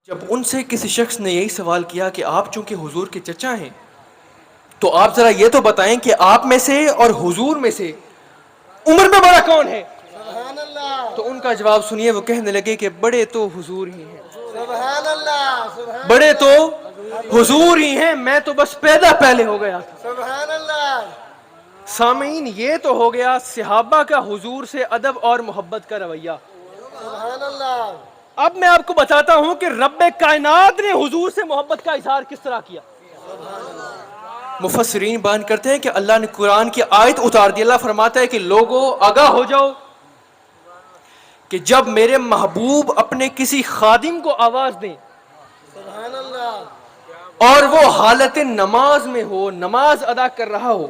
جب ان سے کسی شخص نے یہی سوال کیا کہ آپ چونکہ حضور کے چچا ہیں تو آپ ذرا یہ تو بتائیں کہ آپ میں سے اور حضور میں سے عمر میں بڑا کون ہے؟ سبحان اللہ تو ان کا جواب سنیے، وہ کہنے لگے کہ بڑے تو حضور ہی ہیں، سبحان اللہ سبحان بڑے تو اللہ حضور ہی ہیں، میں تو بس پیدا پہلے ہو گیا تھا۔ سبحان اللہ سامعین، یہ تو ہو گیا صحابہ کا حضور سے ادب اور محبت کا رویہ۔ سبحان اللہ اب میں آپ کو بتاتا ہوں کہ رب کائنات نے حضور سے محبت کا اظہار کس طرح کیا۔ مفسرین بیان کرتے ہیں کہ اللہ نے قرآن کی آیت اتار دی۔ اللہ فرماتا ہے کہ لوگوں آگاہ ہو جاؤ کہ جب میرے محبوب اپنے کسی خادم کو آواز دیں سبحان اللہ اور وہ حالت نماز میں ہو، نماز ادا کر رہا ہو،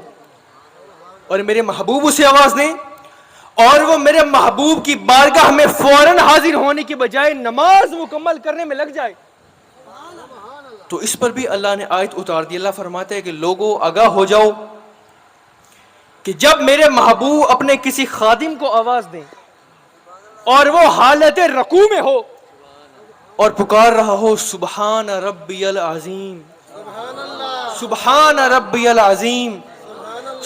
اور میرے محبوب اسے آواز دیں اور وہ میرے محبوب کی بارگاہ میں فوراً حاضر ہونے کی بجائے نماز مکمل کرنے میں لگ جائے، تو اس پر بھی اللہ نے آیت اتار دی۔ اللہ فرماتا ہے کہ لوگوں آگاہ ہو جاؤ کہ جب میرے محبوب اپنے کسی خادم کو آواز دیں اور وہ حالت رکوع میں ہو اور پکار رہا ہو سبحان ربی العظیم، سبحان اللہ سبحان ربی العظیم،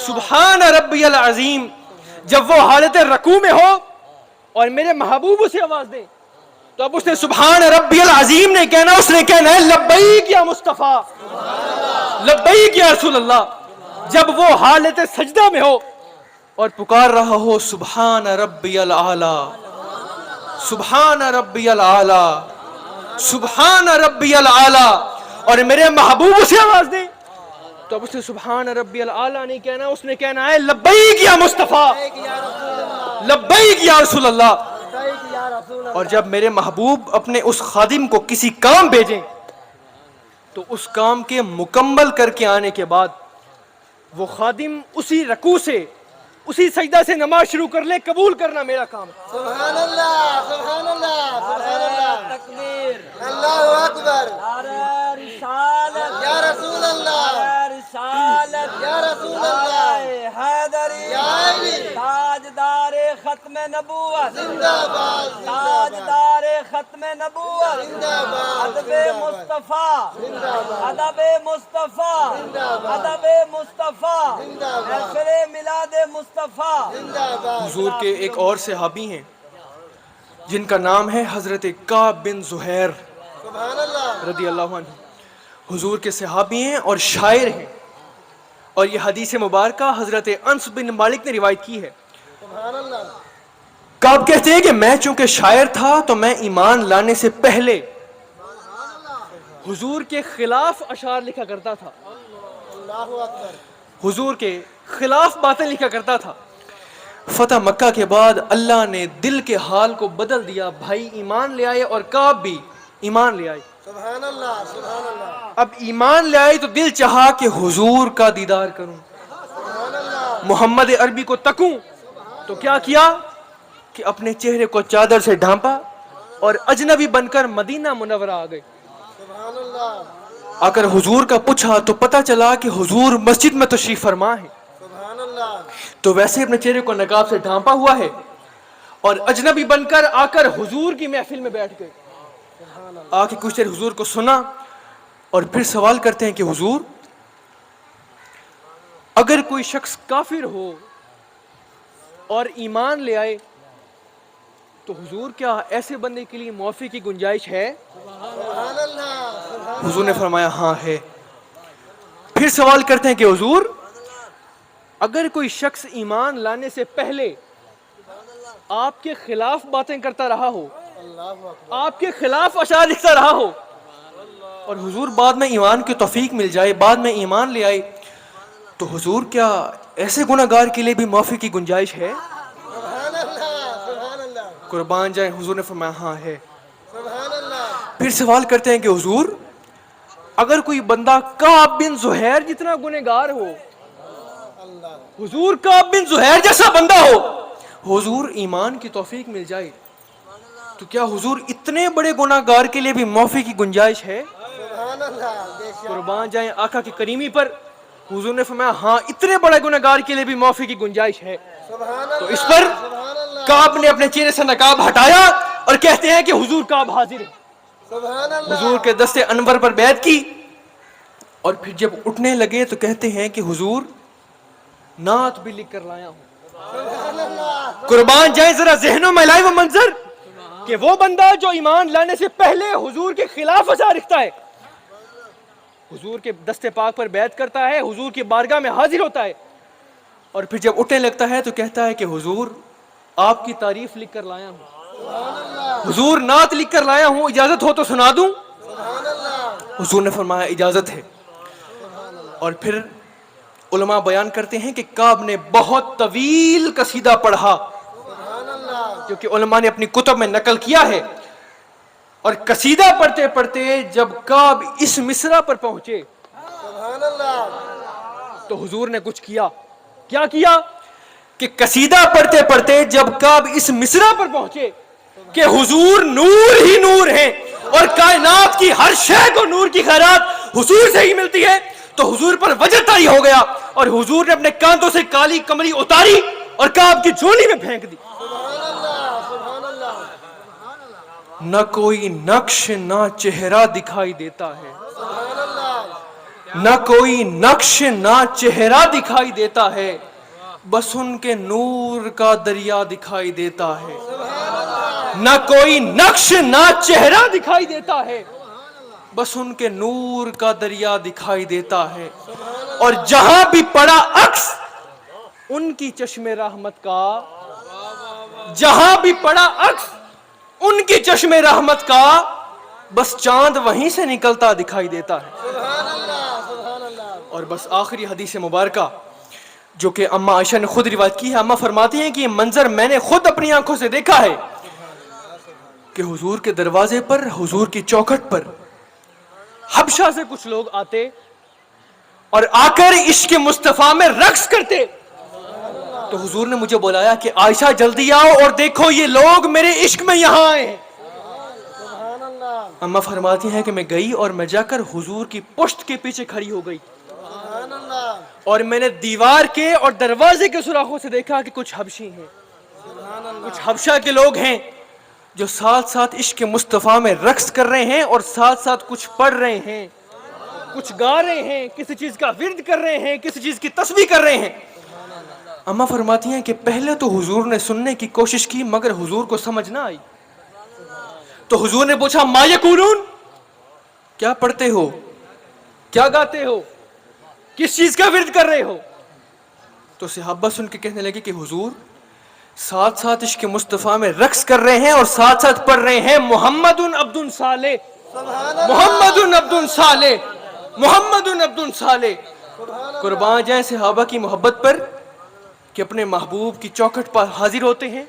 سبحان ربی العظیم، جب وہ حالت رکوع میں ہو اور میرے محبوب اسے آواز دیں تو اب اس نے سبحان ربی العظیم نہیں کہنا، اس نے کہنا ہے لبیک یا مصطفیٰ، لبیک یا رسول اللہ۔ جب وہ حالت سجدہ میں ہو اور پکار رہا ہو سبحان ربی العالی، سبحان ربی العالی، سبحان ربی العالی، اور میرے محبوب اسے آواز دیں تو اب اس نے سبحان ربی العالی نہیں کہنا، اس نے کہنا ہے لبیک یا مصطفیٰ، لبیک یا رسول اللہ۔ اور جب میرے محبوب اپنے اس خادم کو کسی کام بھیجیں تو اس کام کے مکمل کر کے آنے کے بعد وہ خادم اسی رکوع سے، اسی سجدہ سے نماز شروع کر لے، قبول کرنا میرا کام ہے۔ سبحان اللہ سبحان اللہ سبحان اللہ تکبیر اللہ اکبر یا رسول اللہ یا رسول اللہ حیدری یا علی تاجدار ختم نبوت، زندہ باد تاجدار ختم نبوت، زندہ باد ادب مصطفیٰ، ادب مصطفیٰ، ادب مصطفیٰ، محفل میلاد مصطفیٰ۔ زندہ باد حضور کے ایک اور صحابی ہیں جن کا نام ہے حضرت کعب بن زہیر سبحان اللہ رضی اللہ عنہ۔ حضور کے صحابی ہیں اور شاعر ہیں، اور یہ حدیث مبارکہ حضرت انس بن مالک نے روایت کی ہے۔ سبحان اللہ کعب کہتے ہیں کہ میں چونکہ شاعر تھا تو میں ایمان لانے سے پہلے حضور کے خلاف اشعار لکھا کرتا تھا، اللہ اکبر حضور کے خلاف باتیں لکھا کرتا تھا۔ فتح مکہ کے بعد اللہ نے دل کے حال کو بدل دیا، بھائی ایمان لے آئے اور کعب بھی ایمان لے آئے۔ سبحان اللہ سبحان اللہ اب ایمان لے آئے تو دل چاہا کہ حضور کا دیدار کروں، سبحان اللہ محمد عربی کو تکوں، تو کیا کیا کہ اپنے چہرے کو چادر سے ڈھانپا اور اجنبی بن کر مدینہ منورہ آ گئے۔ سبحان اللہ آ کر حضور کا پوچھا تو پتہ چلا کہ حضور مسجد میں تشریف فرما ہے، سبحان اللہ تو ویسے اپنے چہرے کو نقاب سے ڈھانپا ہوا ہے اور اجنبی بن کر آ کر حضور کی محفل میں بیٹھ گئے۔ آ کے کچھ دیر حضور کو سنا اور پھر سوال کرتے ہیں کہ حضور اگر کوئی شخص کافر ہو اور ایمان لے آئے تو حضور کیا ایسے بندے کے لیے معافی کی گنجائش ہے؟ سبحان اللہ حضور نے فرمایا ہاں ہے۔ پھر سوال کرتے ہیں کہ حضور اگر کوئی شخص ایمان لانے سے پہلے آپ کے خلاف باتیں کرتا رہا ہو، آپ کے خلاف اشعار لکھتا رہا ہو، اور حضور بعد میں ایمان کی توفیق مل جائے، بعد میں ایمان لے آئے، تو حضور کیا ایسے گناہگار کے لیے بھی معافی کی گنجائش ہے؟ سبحان اللہ سبحان اللہ قربان جائیں، حضور نے فرمایا ہاں ہے۔ سبحان اللہ پھر سوال کرتے ہیں کہ حضور اگر کوئی بندہ کعب بن زہیر جتنا گنہگار ہو، حضور کعب بن زہیر جیسا بندہ ہو، حضور ایمان کی توفیق مل جائے، تو کیا حضور اتنے بڑے گناہگار کے لیے بھی معافی کی گنجائش ہے؟ سبحان اللہ بے شک قربان جائیں آقا کی کریمی پر، حضور نے فرمایا ہاں اتنے بڑے گناہگار کے لیے بھی معافی کی گنجائش ہے۔ سبحان تو اللہ اس پر سبحان اللہ کعب نے اپنے چہرے سے نقاب ہٹایا اور کہتے ہیں کہ حضور کعب حاضر ہے۔ سبحان اللہ حضور کے دست انور پر بیعت کی، اور پھر جب اٹھنے لگے تو کہتے ہیں کہ حضور نعت بھی لکھ کر لایا ہوں۔ سبحان اللہ قربان جائیں ذرا ذہنوں میں لائے وہ منظر کہ وہ بندہ جو ایمان لانے سے پہلے حضور کے خلاف ازاں رکھتا ہے، حضور کے دست پاک پر بیعت کرتا ہے، حضور کی بارگاہ میں حاضر ہوتا ہے، اور پھر جب اٹھنے لگتا ہے تو کہتا ہے کہ حضور آپ کی تعریف لکھ کر لایا ہوں، حضور نعت لکھ کر لایا ہوں، اجازت ہو تو سنا دوں؟ سبحان اللہ حضور نے فرمایا اجازت ہے۔ اور پھر علماء بیان کرتے ہیں کہ کعب نے بہت طویل قصیدہ پڑھا، سبحان اللہ کیونکہ علماء نے اپنی کتب میں نقل کیا ہے، اور قصیدہ پڑھتے پڑھتے جب کعب اس مصرع پر پہنچے سبحان اللہ تو حضور نے کچھ کیا۔ کیا کیا؟ کہ قصیدہ پڑھتے پڑھتے جب کعب اس مصرع پر پہنچے کہ حضور نور ہی نور ہیں اور کائنات کی ہر شے کو نور کی خیرات حضور سے ہی ملتی ہے، تو حضور پر وجد طاری ہو گیا، اور حضور نے اپنے کاندھوں سے کالی کمری اتاری اور کعب کی جھولی میں پھینک دی۔ سبحان اللہ سبحان اللہ نہ کوئی نقش نہ چہرہ دکھائی دیتا ہے، سبحان اللہ نہ کوئی نقش نہ چہرہ دکھائی دیتا ہے، بس ان کے نور کا دریا دکھائی دیتا ہے۔ نہ کوئی نقش نہ چہرہ دکھائی دیتا ہے، بس ان کے نور کا دریا دکھائی دیتا ہے، اور جہاں بھی پڑا عکس ان کی چشم رحمت کا، جہاں بھی پڑا عکس ان کی چشم رحمت کا، بس چاند وہیں سے نکلتا دکھائی دیتا ہے۔ سبحان اللہ سبحان اللہ اور بس آخری حدیث مبارکہ جو کہ اماں عائشہ نے خود روایت کی ہے، اماں فرماتی ہیں کہ یہ منظر میں نے خود اپنی آنکھوں سے دیکھا ہے کہ حضور کے دروازے پر، حضور کی چوکھٹ پر حبشہ سے کچھ لوگ آتے اور آ کر عشق مصطفیٰ میں رقص کرتے، تو حضور نے مجھے بلایا کہ عائشہ جلدی آؤ اور دیکھو یہ لوگ میرے عشق میں یہاں آئے ہیں۔ سبحان اللہ اماں فرماتی ہیں کہ میں گئی اور میں جا کر حضور کی پشت کے پیچھے کھڑی ہو گئی، سبحان اللہ اور میں نے دیوار کے اور دروازے کے سوراخوں سے دیکھا کہ کچھ حبشی ہیں، سبحان اللہ کچھ حبشہ کے لوگ ہیں جو ساتھ ساتھ عشق مصطفیٰ میں رقص کر رہے ہیں اور ساتھ ساتھ کچھ پڑھ رہے ہیں، کچھ گا رہے ہیں، کسی چیز کا ورد کر رہے ہیں، کسی چیز کی تسبیح کر رہے ہیں۔ اماں فرماتی ہیں کہ پہلے تو حضور نے سننے کی کوشش کی مگر حضور کو سمجھ نہ آئی، تو حضور نے پوچھا ما یقولون، کیا پڑھتے ہو، کیا گاتے ہو، کس چیز کا ورد کر رہے ہو؟ تو صحابہ سن کے کہنے لگے کہ حضور ساتھ ساتھ عشق مصطفیٰ میں رقص کر رہے ہیں اور ساتھ ساتھ پڑھ رہے ہیں محمد عبد صالح، محمد عبد صالح، محمد عبد صالح۔ قربان جائیں صحابہ کی محبت پر کہ اپنے محبوب کی چوکھٹ پر حاضر ہوتے ہیں،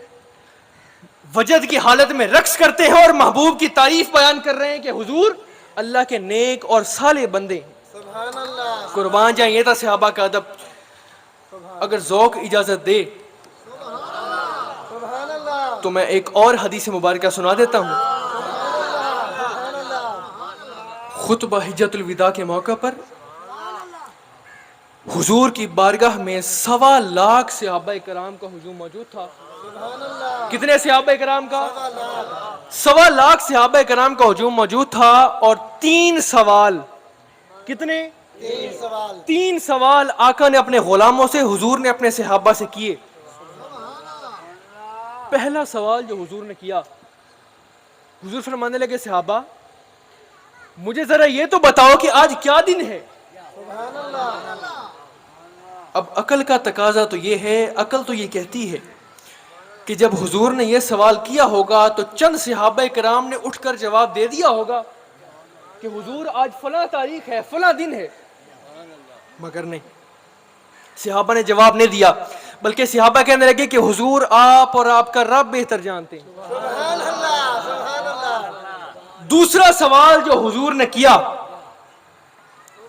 وجد کی حالت میں رقص کرتے ہیں اور محبوب کی تعریف بیان کر رہے ہیں کہ حضور اللہ کے نیک اور صالح بندے ہیں۔ سبحان اللہ قربان جائیں یہ تھا صحابہ کا ادب۔ اگر ذوق اجازت دے سبحان اللہ تو میں ایک اور حدیث مبارکہ سنا دیتا ہوں۔ سبحان اللہ خطبہ حجت الوداع کے موقع پر حضور کی بارگاہ میں 1.25 لاکھ صحابہ کرام کا ہجوم موجود تھا۔ سبحان اللہ کتنے صحابہ کرام کا؟ 1.25 لاکھ صحابہ کرام کا ہجوم موجود تھا، اور 3 سوال، کتنے؟ 3 سوال 3 سوال آقا نے اپنے غلاموں سے، حضور نے اپنے صحابہ سے کیے۔ پہلا سوال جو حضور نے کیا، حضور فرمانے لگے صحابہ مجھے ذرا یہ تو بتاؤ کہ آج کیا دن ہے؟ سبحان اللہ اب عقل کا تقاضا تو یہ ہے، عقل تو یہ کہتی ہے کہ جب حضور نے یہ سوال کیا ہوگا تو چند صحابہ کرام نے اٹھ کر جواب دے دیا ہوگا کہ حضور آج فلاں تاریخ ہے، فلاں دن ہے، مگر نہیں، صحابہ نے جواب نہیں دیا، بلکہ صحابہ کہنے لگے کہ حضور آپ اور آپ کا رب بہتر جانتے ہیں۔ سبحان اللہ سبحان اللہ دوسرا سوال جو حضور نے کیا،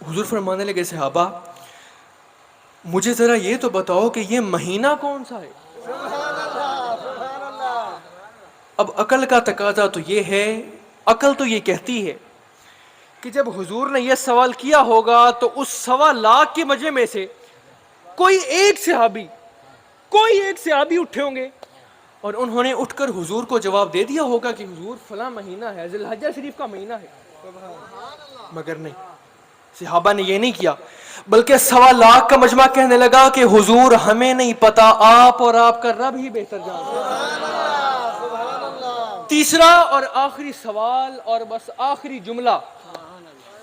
حضور فرمانے لگے صحابہ مجھے ذرا یہ تو بتاؤ کہ یہ مہینہ کون سا ہے؟ سبحان اللہ سبحان اللہ اب عقل کا تقاضا تو یہ ہے، عقل تو یہ کہتی ہے کہ جب حضور نے یہ سوال کیا ہوگا تو اس 1.25 لاکھ کے مجمع میں سے کوئی ایک صحابی اٹھے ہوں گے اور انہوں نے اٹھ کر حضور کو جواب دے دیا ہوگا کہ حضور فلاں مہینہ ہے، ذی الحجہ شریف کا مہینہ ہے، مگر نہیں، صحابہ نے یہ نہیں کیا، بلکہ 1.25 لاکھ کا مجمع کہنے لگا کہ حضور ہمیں نہیں پتا، آپ اور آپ کا رب ہی بہتر جانتے ہیں۔ تیسرا اور آخری سوال اور بس آخری جملہ،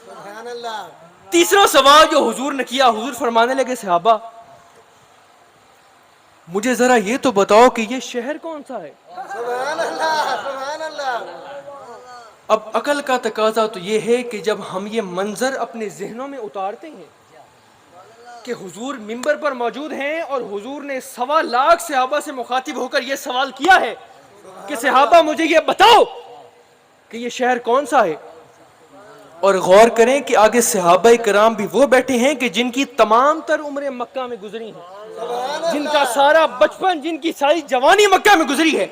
سبحان اللہ، تیسرا سوال جو حضور نے کیا، حضور فرمانے لگے صحابہ مجھے ذرا یہ تو بتاؤ کہ یہ شہر کون سا ہے؟ سبحان اللہ، سبحان اللہ، اب عقل کا تقاضا تو یہ ہے کہ جب ہم یہ منظر اپنے ذہنوں میں اتارتے ہیں کہ حضور منبر پر موجود ہیں اور حضور نے 1.25 لاکھ صحابہ سے مخاطب ہو کر یہ سوال کیا ہے کہ صحابہ مجھے یہ بتاؤ کہ یہ شہر کون سا ہے، اور غور کریں کہ آگے صحابہ کرام بھی وہ بیٹھے ہیں کہ جن کی تمام تر عمریں مکہ میں گزری ہیں، جن کا سارا بچپن، جن کی ساری جوانی مکہ میں گزری ہے۔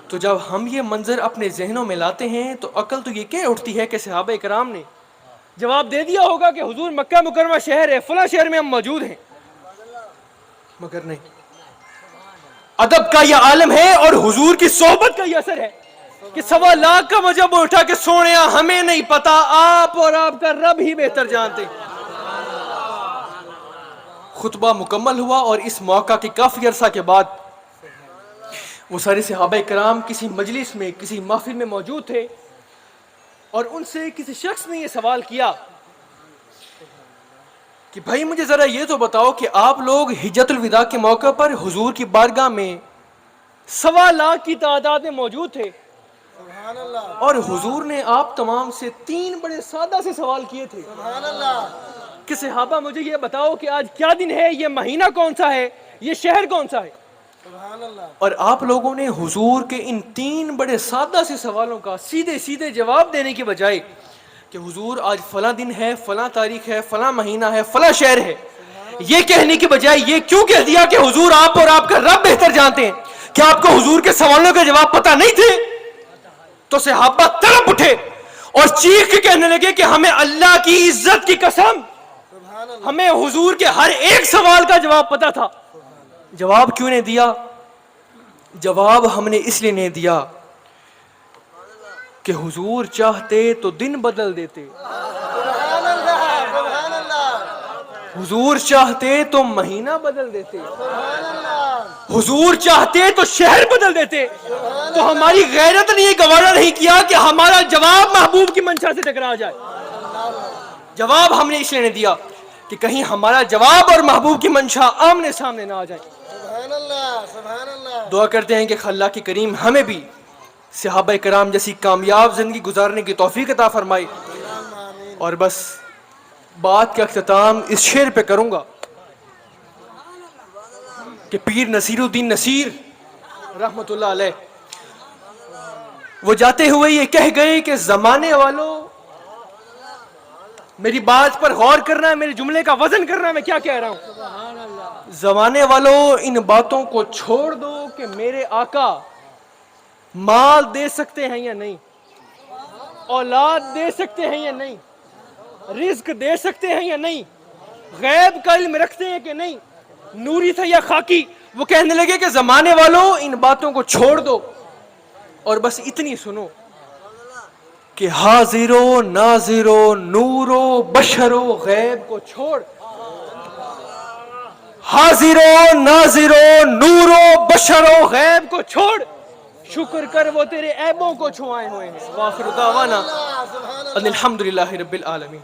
تو جب ہم یہ منظر اپنے ذہنوں میں لاتے ہیں تو عقل تو یہ کہہ اٹھتی ہے کہ صحابہ کرام نے جواب دے دیا ہوگا کہ حضور مکہ مکرمہ شہر ہے، فلاں شہر میں ہم موجود ہیں، مگر نہیں، ادب کا یہ عالم ہے اور حضور کی صحبت کا یہ اثر ہے کہ 1.25 لاکھ کا مجمع اٹھا کہ سونیا ہمیں نہیں پتا، آپ اور آپ کا رب ہی بہتر جانتے۔ خطبہ مکمل ہوا اور اس موقع کے کافی عرصہ کے بعد وہ سارے صحابہ کرام کسی مجلس میں، کسی محفل میں موجود تھے، اور ان سے کسی شخص نے یہ سوال کیا کہ بھائی مجھے ذرا یہ تو بتاؤ کہ آپ لوگ حجۃ الوداع کے موقع پر حضور کی بارگاہ میں 1.25 لاکھ کی تعداد میں موجود تھے، سبحان اللہ، اور حضور نے آپ تمام سے 3 بڑے سادہ سے سوال کیے تھے سبحان اللہ، کہ صحابہ مجھے یہ بتاؤ کہ آج کیا دن ہے، یہ مہینہ کون سا ہے، یہ شہر کون سا ہے، سبحان اللہ، اور آپ لوگوں نے حضور کے ان 3 بڑے سادہ سے سوالوں کا سیدھے سیدھے جواب دینے کی بجائے کہ حضور آج فلاں دن ہے، فلاں تاریخ ہے، فلاں مہینہ ہے، فلاں شہر ہے، یہ کہنے کی بجائے یہ کیوں کہہ دیا کہ حضور آپ اور آپ کا رب بہتر جانتے ہیں؟ کیا آپ کو حضور کے سوالوں کے جواب پتہ نہیں تھے؟ تو صحابہ تڑپ اٹھے اور چیخ کے کہنے لگے کہ ہمیں اللہ کی عزت کی قسم، سبحان اللہ، ہمیں حضور کے ہر ایک سوال کا جواب پتا تھا۔ جواب کیوں نہیں دیا؟ جواب ہم نے اس لیے نہیں دیا کہ حضور چاہتے تو دن بدل دیتے، سبحان اللہ، سبحان اللہ، حضور چاہتے تو مہینہ بدل دیتے، سبحان اللہ، حضور چاہتے تو شہر بدل دیتے، تو ہماری غیرت نے یہ گوارا نہیں کیا کہ ہمارا جواب محبوب کی منشا سے ٹکرا جائے۔ جواب ہم نے اس لیے نہیں دیا کہ کہیں ہمارا جواب اور محبوب کی منشا آمنے سامنے نہ آ جائے۔ سبحان اللہ، سبحان اللہ، دعا کرتے ہیں کہ اللہ کی کریم ہمیں بھی صحابہ کرام جیسی کامیاب زندگی گزارنے کی توفیق عطا فرمائے۔ اور بس بات کا اختتام اس شعر پہ کروں گا کہ پیر نصیر الدین نصیر رحمت اللہ علیہ وہ جاتے ہوئے یہ کہہ گئے کہ زمانے والوں میری بات پر غور کرنا ہے، میرے جملے کا وزن کرنا ہے، میں کیا کہہ رہا ہوں۔ زمانے والوں ان باتوں کو چھوڑ دو کہ میرے آقا مال دے سکتے ہیں یا نہیں، اولاد دے سکتے ہیں یا نہیں، رزق دے سکتے ہیں یا نہیں، غیب کا علم رکھتے ہیں کہ نہیں، نوری تھا یا خاکی۔ وہ کہنے لگے کہ زمانے والوں ان باتوں کو چھوڑ دو اور بس اتنی سنو کہ حاضر و ناظر و نور و بشر و غیب کو چھوڑ، حاضر و ناظر و نور و بشر و غیب کو چھوڑ، شکر کر وہ تیرے عیبوں کو چھوائے ہوئے ہیں۔ وآخر دعوانا ان الحمدللہ رب العالمین۔